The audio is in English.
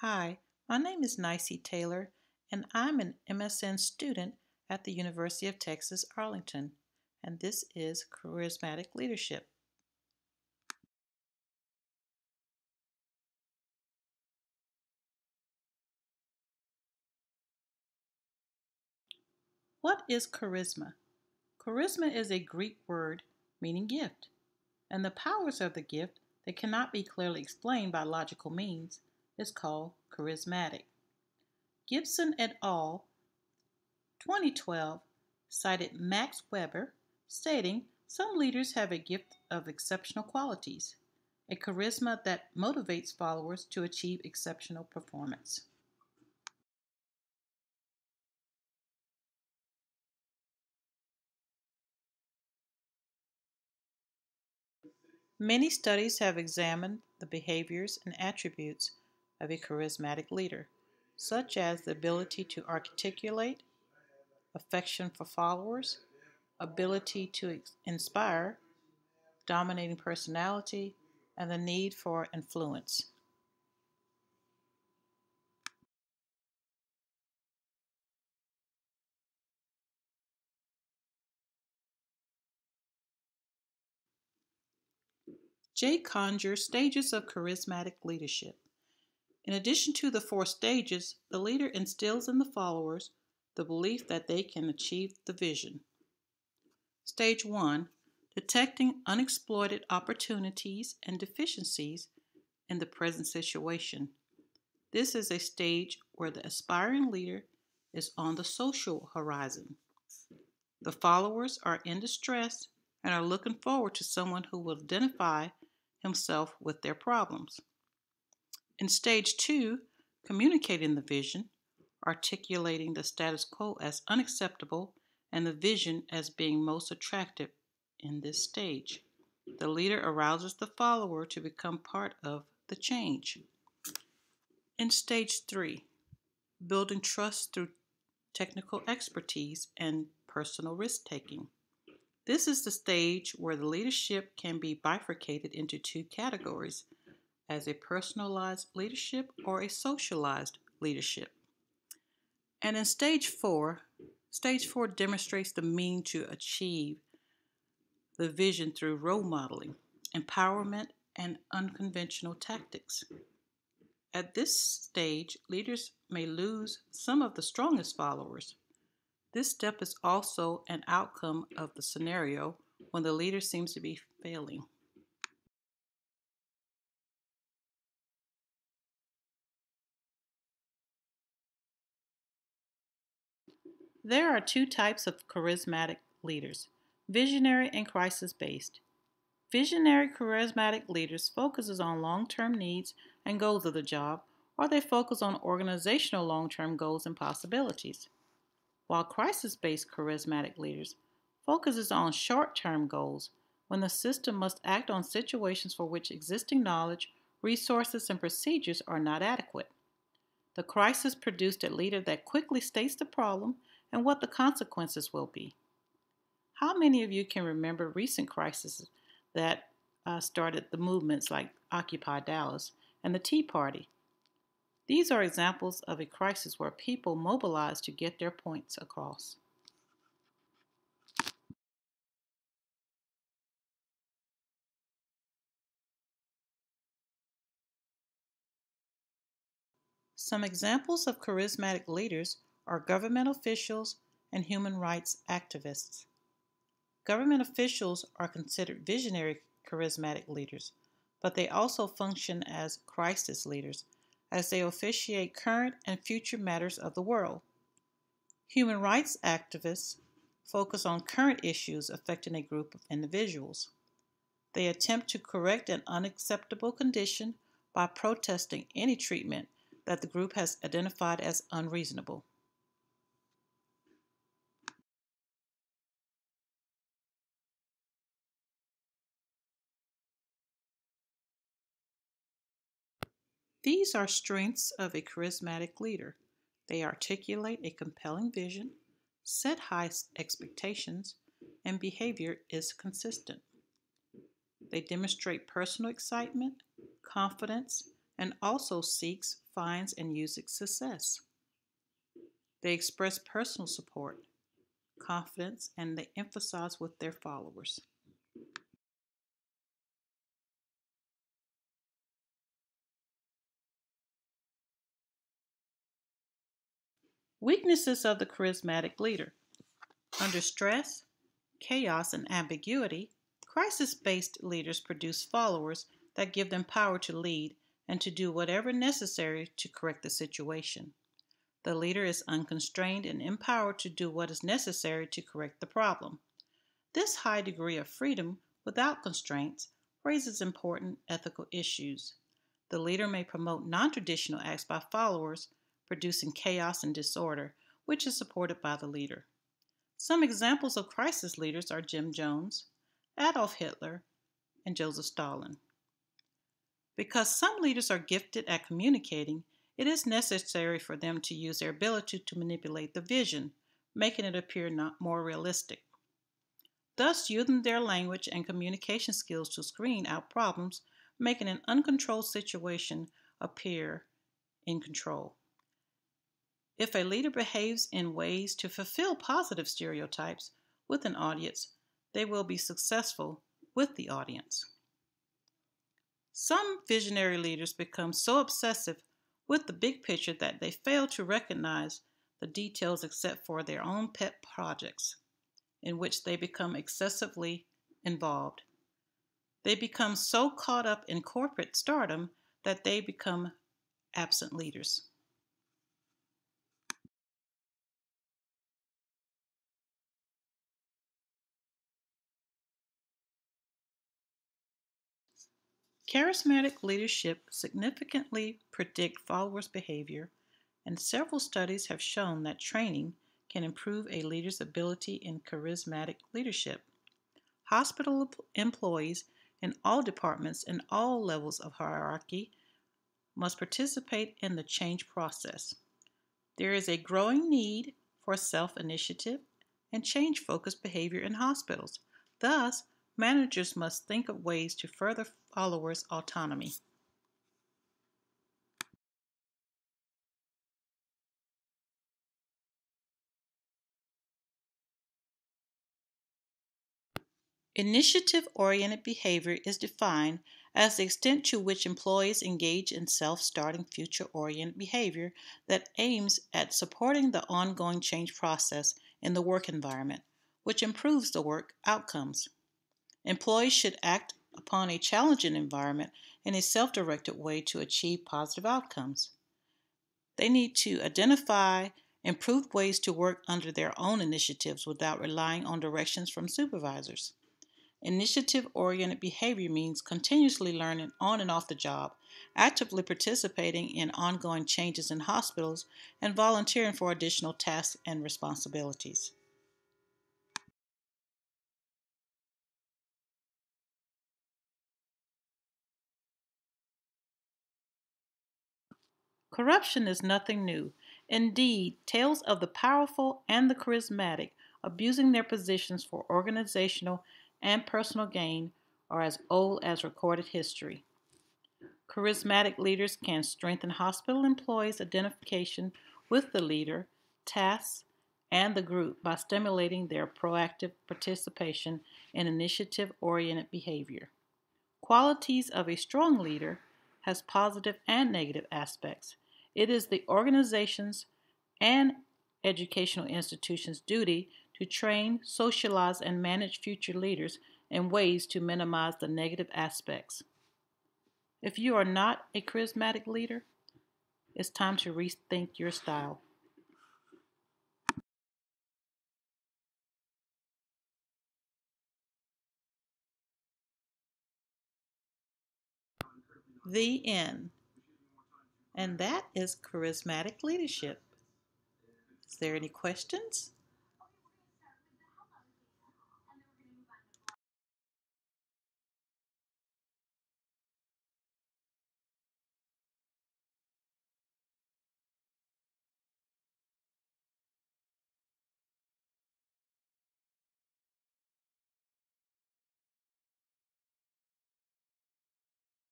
Hi, my name is Nicey Taylor, and I'm an MSN student at the University of Texas, Arlington, and this is Charismatic Leadership. What is charisma? Charisma is a Greek word meaning gift, and the powers of the gift that cannot be clearly explained by logical means is called charismatic. Gibson et al. 2012 cited Max Weber, stating some leaders have a gift of exceptional qualities, a charisma that motivates followers to achieve exceptional performance. Many studies have examined the behaviors and attributes of a charismatic leader, such as the ability to articulate, affection for followers, ability to inspire, dominating personality, and the need for influence. Jay Conger Stages of Charismatic Leadership. In addition to the four stages, the leader instills in the followers the belief that they can achieve the vision. Stage 1, detecting unexploited opportunities and deficiencies in the present situation. This is a stage where the aspiring leader is on the social horizon. The followers are in distress and are looking forward to someone who will identify himself with their problems. In stage 2, communicating the vision, articulating the status quo as unacceptable and the vision as being most attractive in this stage. The leader arouses the follower to become part of the change. In stage 3, building trust through technical expertise and personal risk taking. This is the stage where the leadership can be bifurcated into two categories, as a personalized leadership or a socialized leadership. And in stage 4 demonstrates the means to achieve the vision through role modeling, empowerment, and unconventional tactics. At this stage, leaders may lose some of the strongest followers. This step is also an outcome of the scenario when the leader seems to be failing. There are two types of charismatic leaders, visionary and crisis-based. Visionary charismatic leaders focuses on long-term needs and goals of the job, or they focus on organizational long-term goals and possibilities. While crisis-based charismatic leaders focuses on short-term goals when the system must act on situations for which existing knowledge, resources, and procedures are not adequate. The crisis produced a leader that quickly states the problem and what the consequences will be. How many of you can remember recent crises that started the movements like Occupy Dallas and the Tea Party? These are examples of a crisis where people mobilized to get their points across. Some examples of charismatic leaders are government officials and human rights activists. Government officials are considered visionary charismatic leaders, but they also function as crisis leaders as they officiate current and future matters of the world. Human rights activists focus on current issues affecting a group of individuals. They attempt to correct an unacceptable condition by protesting any treatment that the group has identified as unreasonable. These are strengths of a charismatic leader. They articulate a compelling vision, set high expectations, and behavior is consistent. They demonstrate personal excitement, confidence, and also seeks, finds, and uses success. They express personal support, confidence, and they emphasize with their followers. Weaknesses of the charismatic leader. Under stress, chaos, and ambiguity, crisis based leaders produce followers that give them power to lead and to do whatever necessary to correct the situation. The leader is unconstrained and empowered to do what is necessary to correct the problem. This high degree of freedom without constraints raises important ethical issues. The leader may promote non traditional acts by followers, producing chaos and disorder, which is supported by the leader. Some examples of crisis leaders are Jim Jones, Adolf Hitler, and Joseph Stalin. Because some leaders are gifted at communicating, it is necessary for them to use their ability to manipulate the vision, making it appear more realistic, thus using their language and communication skills to screen out problems, making an uncontrolled situation appear in control. If a leader behaves in ways to fulfill positive stereotypes with an audience, they will be successful with the audience. Some visionary leaders become so obsessive with the big picture that they fail to recognize the details except for their own pet projects, in which they become excessively involved. They become so caught up in corporate stardom that they become absent leaders. Charismatic leadership significantly predict followers' behavior, and several studies have shown that training can improve a leader's ability in charismatic leadership. Hospital employees in all departments and all levels of hierarchy must participate in the change process. There is a growing need for self-initiative and change-focused behavior in hospitals. Thus, managers must think of ways to further followers' autonomy. Initiative-oriented behavior is defined as the extent to which employees engage in self-starting future-oriented behavior that aims at supporting the ongoing change process in the work environment, which improves the work outcomes. Employees should act upon a challenging environment in a self-directed way to achieve positive outcomes. They need to identify improved ways to work under their own initiatives without relying on directions from supervisors. Initiative-oriented behavior means continuously learning on and off the job, actively participating in ongoing changes in hospitals, and volunteering for additional tasks and responsibilities. Corruption is nothing new. Indeed, tales of the powerful and the charismatic abusing their positions for organizational and personal gain are as old as recorded history. Charismatic leaders can strengthen hospital employees' identification with the leader, tasks, and the group by stimulating their proactive participation in initiative-oriented behavior. Qualities of a strong leader has positive and negative aspects. It is the organization's and educational institutions' duty to train, socialize, and manage future leaders in ways to minimize the negative aspects. If you are not a charismatic leader, it's time to rethink your style. The end. And that is charismatic leadership. Is there any questions?